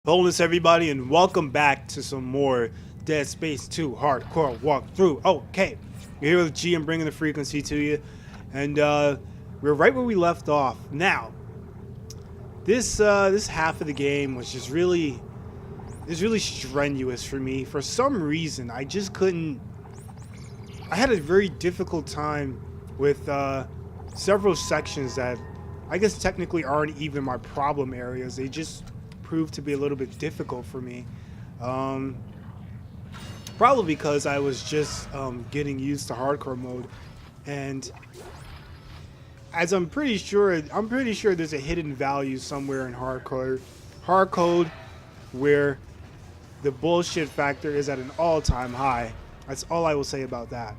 Bonus everybody, and welcome back to some more Dead Space 2 hardcore walkthrough. Okay, you're here with G. I'm bringing the frequency to you, and we're right where we left off. Now, this half of the game was just really strenuous for me. For some reason, I just couldn't. I had a very difficult time with several sections that I guess technically aren't even my problem areas. They just proved to be a little bit difficult for me. Probably because I was just getting used to hardcore mode, and as I'm pretty sure there's a hidden value somewhere in hardcode where the bullshit factor is at an all-time high. That's all I will say about that.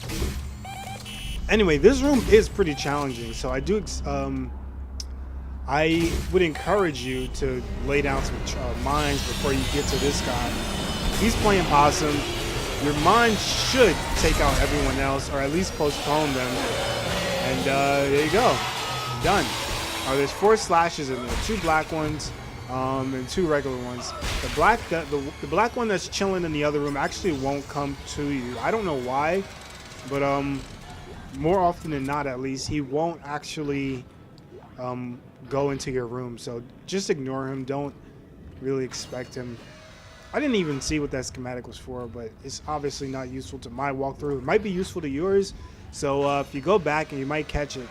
Anyway, this room is pretty challenging, so I would encourage you to lay down some mines before you get to this guy. He's playing possum. Your mine should take out everyone else, or at least postpone them. And there you go, done. There's 4 slashes in there, 2 black ones and 2 regular ones. The black one that's chilling in the other room actually won't come to you. I don't know why, but more often than not, at least, he won't actually go into your room, so just ignore him. Don't really expect him. I didn't even see what that schematic was for, but it's obviously not useful to my walkthrough. It might be useful to yours, so if you go back and you might catch it.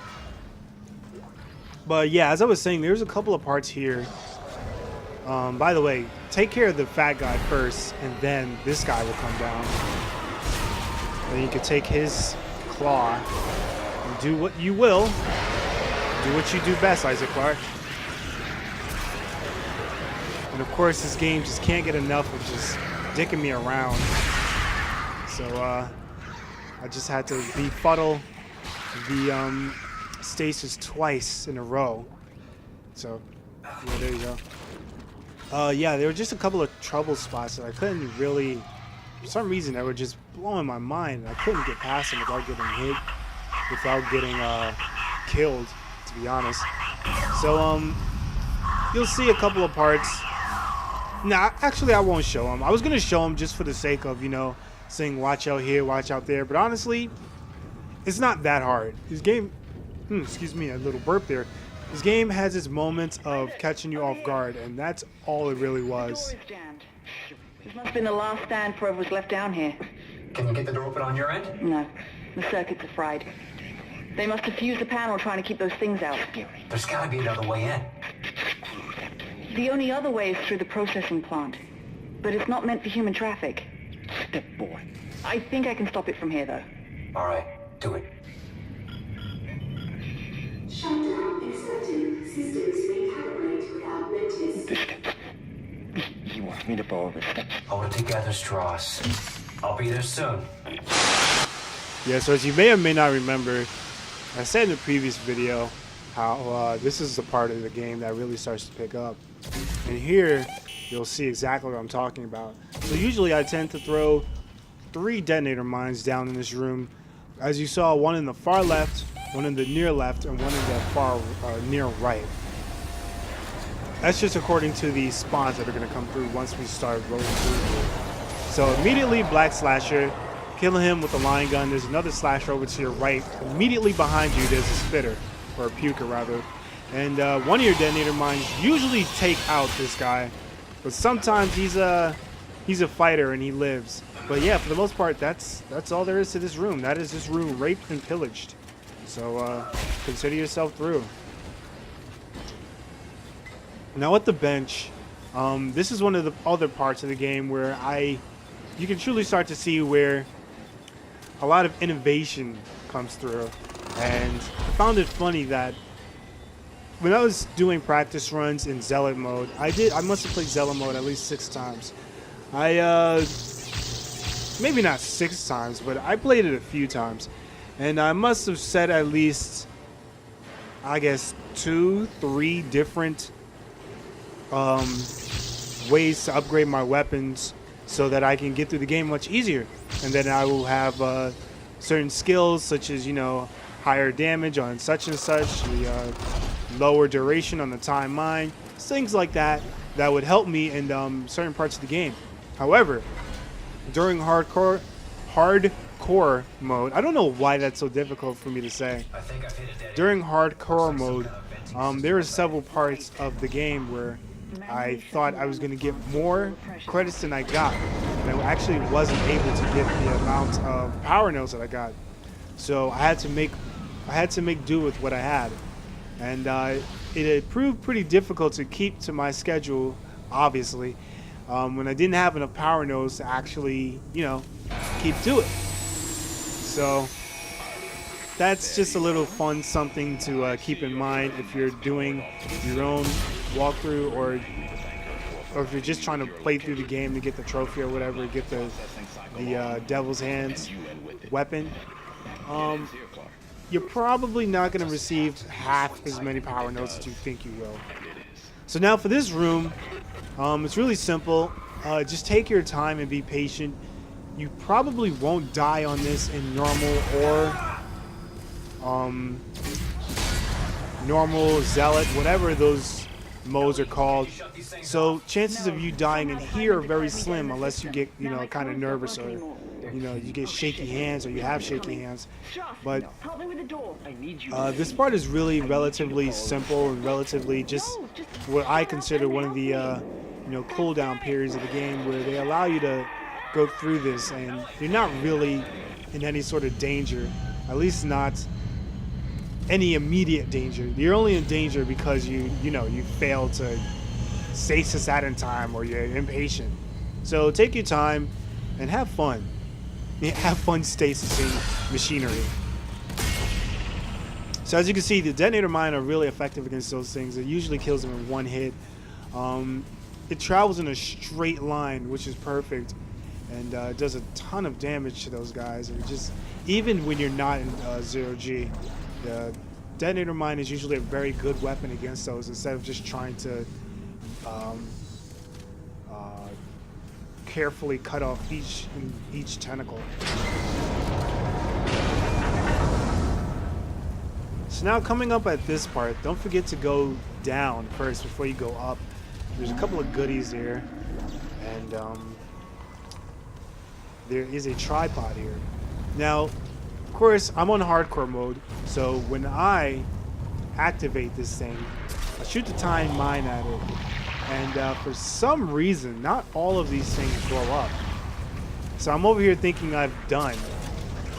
But yeah, as I was saying, there's a couple of parts here. By the way, take care of the fat guy first, and then this guy will come down. Then you can take his claw and do what you will. Do what you do best, Isaac Clarke. And of course, this game just can't get enough of just dicking me around. So I just had to befuddle the stasis twice in a row. So yeah, there you go. Yeah, there were just a couple of trouble spots that I couldn't really, for some reason, they were just blowing my mind. I couldn't get past them without getting hit, without getting killed, to be honest. So you'll see a couple of parts. Nah, actually I won't show them. I was gonna show them just for the sake of, you know, saying watch out here, watch out there, but honestly it's not that hard. This game, excuse me, a little burp there. This game has its moments of catching you off guard, and that's all it really was. This must have been the last stand for whoever was left down here. Can you get the door open on your end? No, the circuits are fried. They must have fused the panel trying to keep those things out. There's gotta be another way in. The only other way is through the processing plant. But it's not meant for human traffic. Step boy. I think I can stop it from here, though. Alright, do it. Shutdown accepted. Systems recalibrate without notice. The steps. He wants me to borrow the steps. Hold it together, Strauss. I'll be there soon. Yeah, so as you may or may not remember, I said in the previous video how this is the part of the game that really starts to pick up. And here, you'll see exactly what I'm talking about. So usually I tend to throw 3 detonator mines down in this room. As you saw, one in the far left, one in the near left, and one in the far near right. That's just according to the spawns that are going to come through once we start rolling through. So immediately, black slasher. Killing him with a line gun. There's another slasher over to your right. Immediately behind you, there's a spitter, or a puker rather. And one of your detonator mines usually take out this guy, but sometimes he's a fighter and he lives. But yeah, for the most part, that's all there is to this room. That is this room raped and pillaged. So consider yourself through. Now at the bench, this is one of the other parts of the game where you can truly start to see where a lot of innovation comes through. And I found it funny that when I was doing practice runs in Zealot mode, I must have played Zealot mode at least 6 times. Maybe not 6 times, but I played it a few times. And I must have said at least, I guess, 2, 3 different ways to upgrade my weapons so that I can get through the game much easier. And then I will have certain skills such as, you know, higher damage on such and such, the lower duration on the time mine, things like that that would help me in certain parts of the game. However, during hardcore mode, I don't know why that's so difficult for me to say. I think I've hit a dead end. During hardcore Looks like some mode, kind of venting there were several parts of the game where I thought I was going to get more credits than I got, and I actually wasn't able to get the amount of power nodes that I got. So I had to make do with what I had, and it had proved pretty difficult to keep to my schedule. Obviously, when I didn't have enough power nodes to actually, keep to it. So that's just a little fun something to keep in mind if you're doing your own walkthrough, or if you're just trying to play through the game to get the trophy or whatever, get the Devil's Hands weapon. You're probably not going to receive half as many power nodes as you think you will. So now for this room, it's really simple. Just take your time and be patient. You probably won't die on this in normal or normal, zealot, whatever those modes are called. So chances of you dying in here are very slim unless you get, kind of nervous, or you get shaky hands, or you have shaky hands. But this part is really relatively simple and relatively just what I consider one of the cooldown periods of the game, where they allow you to go through this and you're not really in any sort of danger, at least not any immediate danger. You're only in danger because you failed to stasis that in time, or you're impatient. So take your time and have fun. Have fun stasising machinery. So as you can see, the detonator mine are really effective against those things. It usually kills them in one hit. It travels in a straight line, which is perfect, and it does a ton of damage to those guys. And just even when you're not in 0G, the detonator mine is usually a very good weapon against those, instead of just trying to carefully cut off each tentacle. So now coming up at this part, don't forget to go down first before you go up. There's a couple of goodies there, and there is a tripod here. Now, of course, I'm on hardcore mode, so when I activate this thing, I shoot the time mine at it, and for some reason, not all of these things blow up. So I'm over here thinking I've done,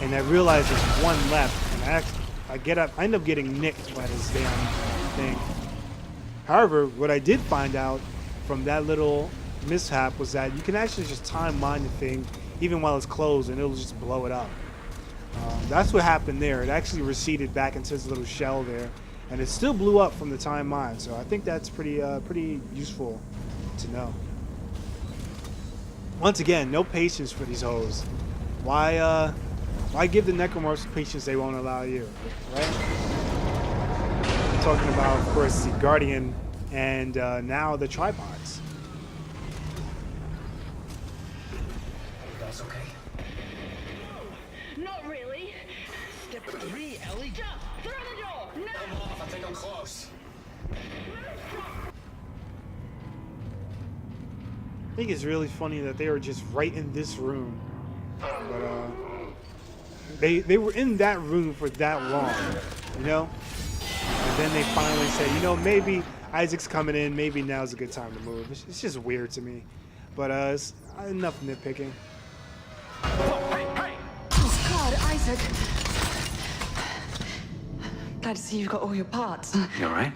and I realize there's one left, and I end up getting nicked by this damn thing. However, what I did find out from that little mishap was that you can actually just time mine the thing even while it's closed, and it'll just blow it up. That's what happened there. It actually receded back into its little shell there, and it still blew up from the time mine. So I think that's pretty useful to know. Once again, no patience for these hoes. Why give the necromorphs patience they won't allow you, right? I'm talking about, of course, the Guardian and now the tripods. You guys okay? Not really. Step 3, Ellie. Jump through the door. No. I'm off. I think I'm close. I think it's really funny that they were just right in this room, but they were in that room for that long, and then they finally said, maybe Isaac's coming in, maybe now's a good time to move. It's just weird to me, but it's enough nitpicking. Oh God, Isaac. Glad to see you've got all your parts. You all right?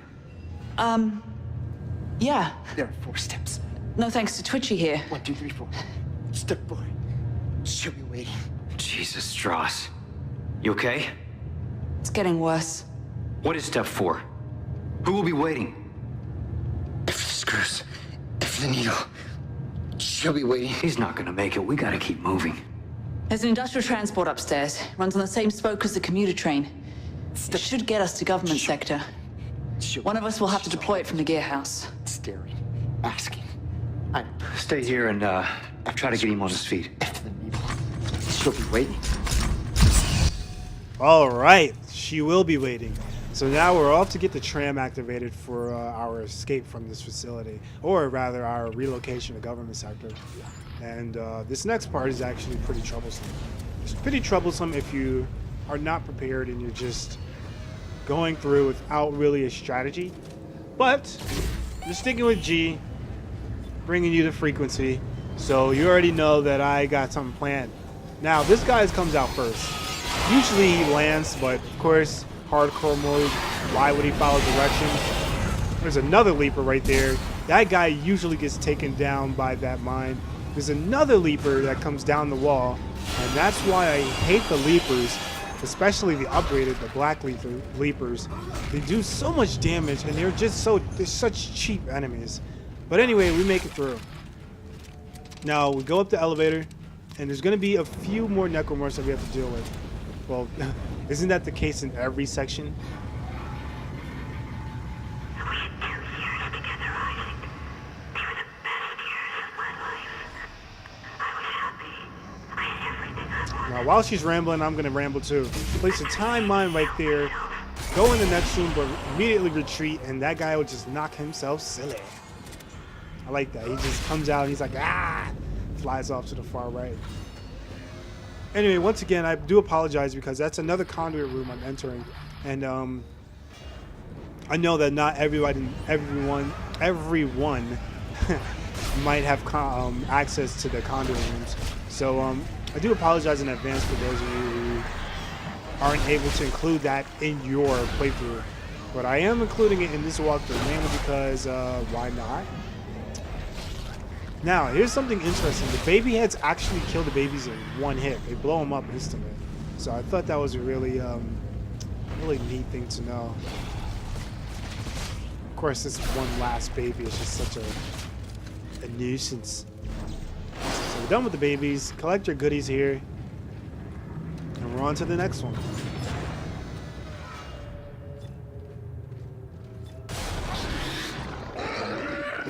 Yeah. There are 4 steps. No thanks to Twitchy here. 1, 2, 3, 4. Step 4. She'll be waiting. Jesus, Strauss. You okay? It's getting worse. What is step 4? Who will be waiting? If the screws, if the needle, she'll be waiting. He's not gonna make it. We gotta keep moving. There's an industrial transport upstairs. Runs on the same spoke as the commuter train. It should get us to government sector. She'll One of us will have to deploy it from the gear house. staring, asking. I'm Stay here and try to get him on his feet. if the needle. She'll be waiting. All right, she will be waiting. So now we're off to get the tram activated for our escape from this facility, or rather our relocation to government sector. And this next part is actually pretty troublesome. It's pretty troublesome if you are not prepared and you're just going through without really a strategy. But you're sticking with G, bringing you the frequency, so you already know that I got something planned. Now this guy comes out first. Usually he lands, but of course, hardcore mode, why would he follow directions? There's another leaper right there. That guy usually gets taken down by that mine. There's another leaper that comes down the wall, and that's why I hate the leapers, especially the upgraded, the black leapers. They do so much damage, and they're such cheap enemies. But anyway, we make it through. Now we go up the elevator, and there's going to be a few more necromorphs that we have to deal with. Well, isn't that the case in every section? Now, while she's rambling, I'm going to ramble too. Place a time mine right there. Go in the next room, but immediately retreat, and that guy will just knock himself silly. I like that. He just comes out and he's like, ah! Flies off to the far right. Anyway, once again, I do apologize because that's another conduit room I'm entering. And I know that not everyone might have access to the conduit rooms. So I do apologize in advance for those of you who aren't able to include that in your playthrough. But I am including it in this walkthrough, mainly because why not? Now, here's something interesting. The baby heads actually kill the babies in one hit. They blow them up instantly. So I thought that was a really, really neat thing to know. Of course, this one last baby is just such a nuisance. So we're done with the babies. Collect your goodies here. And we're on to the next one.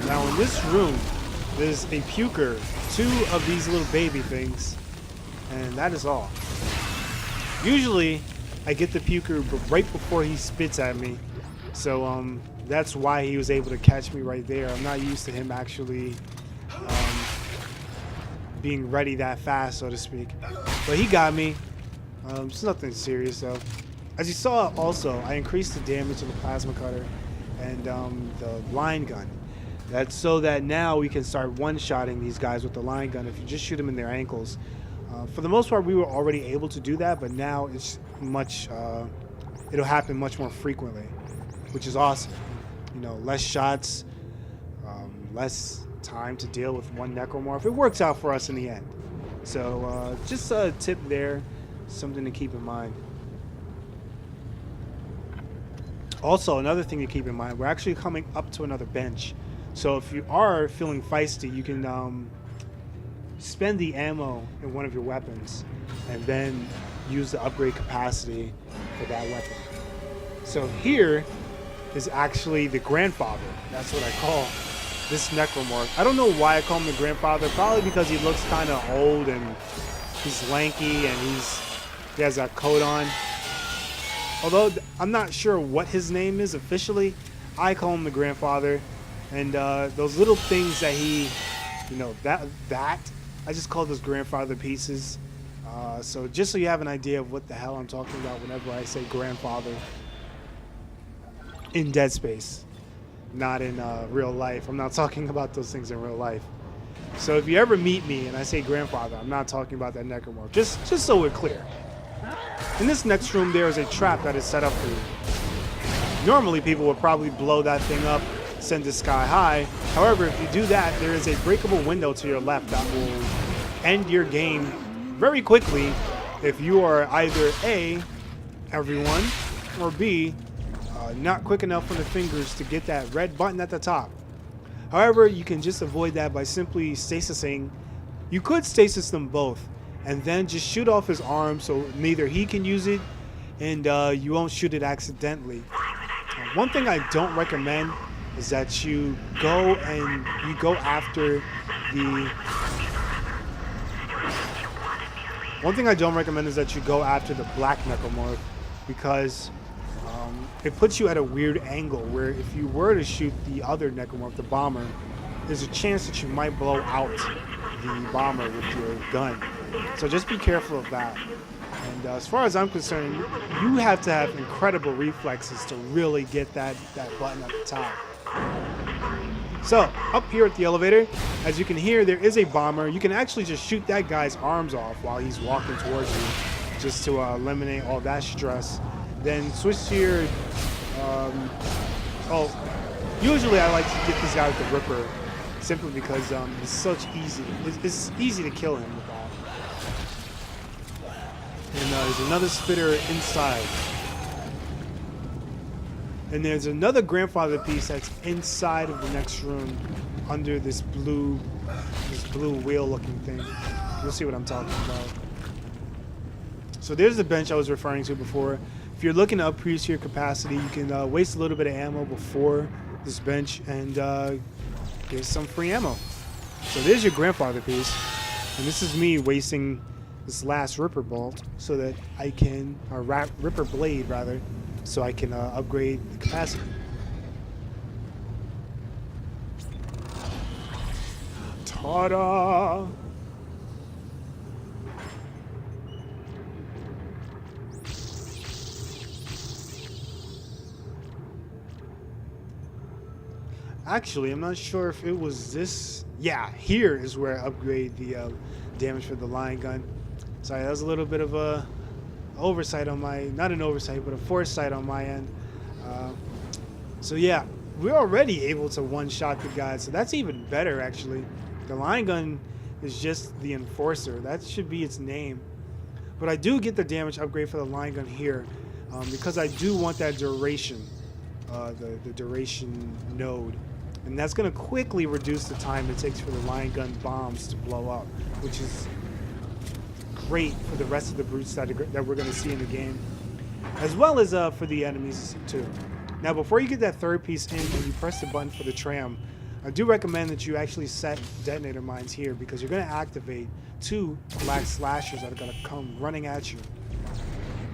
Now, in this room, there's a puker, 2 of these little baby things, and that is all. Usually, I get the puker right before he spits at me, so that's why he was able to catch me right there. I'm not used to him actually being ready that fast, so to speak. But he got me. It's nothing serious though. As you saw, also, I increased the damage of the plasma cutter and the line gun. That's so that now we can start one-shotting these guys with the line gun if you just shoot them in their ankles. For the most part, we were already able to do that, but now it's much, it'll happen much more frequently, which is awesome. You know, less shots, less time to deal with one necromorph. It works out for us in the end. So just a tip there, something to keep in mind. Also, another thing to keep in mind, we're actually coming up to another bench. So if you are feeling feisty, you can spend the ammo in one of your weapons and then use the upgrade capacity for that weapon. So here is actually the grandfather. That's what I call this necromorph. I don't know why I call him the grandfather. Probably because he looks kind of old and he's lanky and he has that coat on. Although I'm not sure what his name is officially, I call him the grandfather. And those little things that he, you know, that I just call those grandfather pieces. So just so you have an idea of what the hell I'm talking about whenever I say grandfather in Dead Space, not in real life. I'm not talking about those things in real life. So if you ever meet me and I say grandfather, I'm not talking about that necromorph. Just so we're clear. In this next room, there is a trap that is set up for you. Normally, people would probably blow that thing up, send it sky high. However, if you do that, there is a breakable window to your left that will end your game very quickly if you are either A, everyone, or B, not quick enough on the fingers to get that red button at the top. However, you can just avoid that by simply stasising. You could stasis them both and then just shoot off his arm so neither he can use it and you won't shoot it accidentally. One thing I don't recommend is that you go after the... One thing I don't recommend is that you go after the black necromorph because it puts you at a weird angle where if you were to shoot the other necromorph, the bomber, there's a chance that you might blow out the bomber with your gun. So just be careful of that. And as far as I'm concerned, you have to have incredible reflexes to really get that button at the top. So up here at the elevator, as you can hear, there is a bomber. You can actually just shoot that guy's arms off while he's walking towards you, just to eliminate all that stress. Then switch to your, usually I like to get this guy with the Ripper, simply because it's easy to kill him with that. And there's another spitter inside. And there's another grandfather piece that's inside of the next room, under this blue wheel looking thing. You'll see what I'm talking about. So there's the bench I was referring to before. If you're looking to increase your capacity, you can waste a little bit of ammo before this bench and get some free ammo. So there's your grandfather piece. And this is me wasting this last Ripper bolt so that I can, or Ripper blade rather, so I can upgrade the capacity. Ta-da! Actually, I'm not sure if it was this. Yeah, here is where I upgrade the damage for the line gun. Sorry, that was a little bit of a oversight on my, not an oversight, but a foresight on my end. So yeah, we're already able to one-shot the guy, so that's even better actually. The line gun is just the enforcer. That should be its name. But I do get the damage upgrade for the line gun here because I do want that duration, the duration node. And that's going to quickly reduce the time it takes for the line gun bombs to blow up, which is great for the rest of the brutes that we're going to see in the game, as well as for the enemies too. Now, before you get that third piece in and you press the button for the tram, I do recommend that you actually set detonator mines here, because you're going to activate 2 black slashers that are going to come running at you.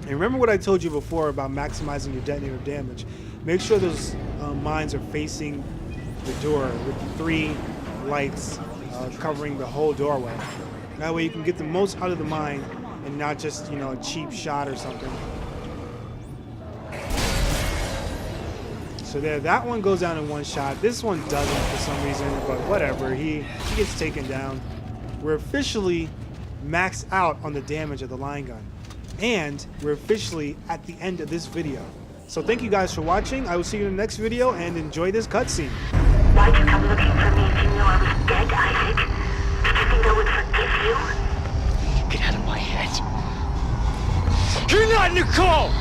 And remember what I told you before about maximizing your detonator damage. Make sure those mines are facing the door with 3 lights covering the whole doorway. That way you can get the most out of the mine and not just, a cheap shot or something. So there, that one goes down in one shot. This one doesn't for some reason, but whatever. He gets taken down. We're officially maxed out on the damage of the line gun. And we're officially at the end of this video. So thank you guys for watching. I will see you in the next video, and enjoy this cutscene. Why'd you come looking for me if you knew I was dead, Isaac? Did you think I would forgive you? Get out of my head. You're not Nicole!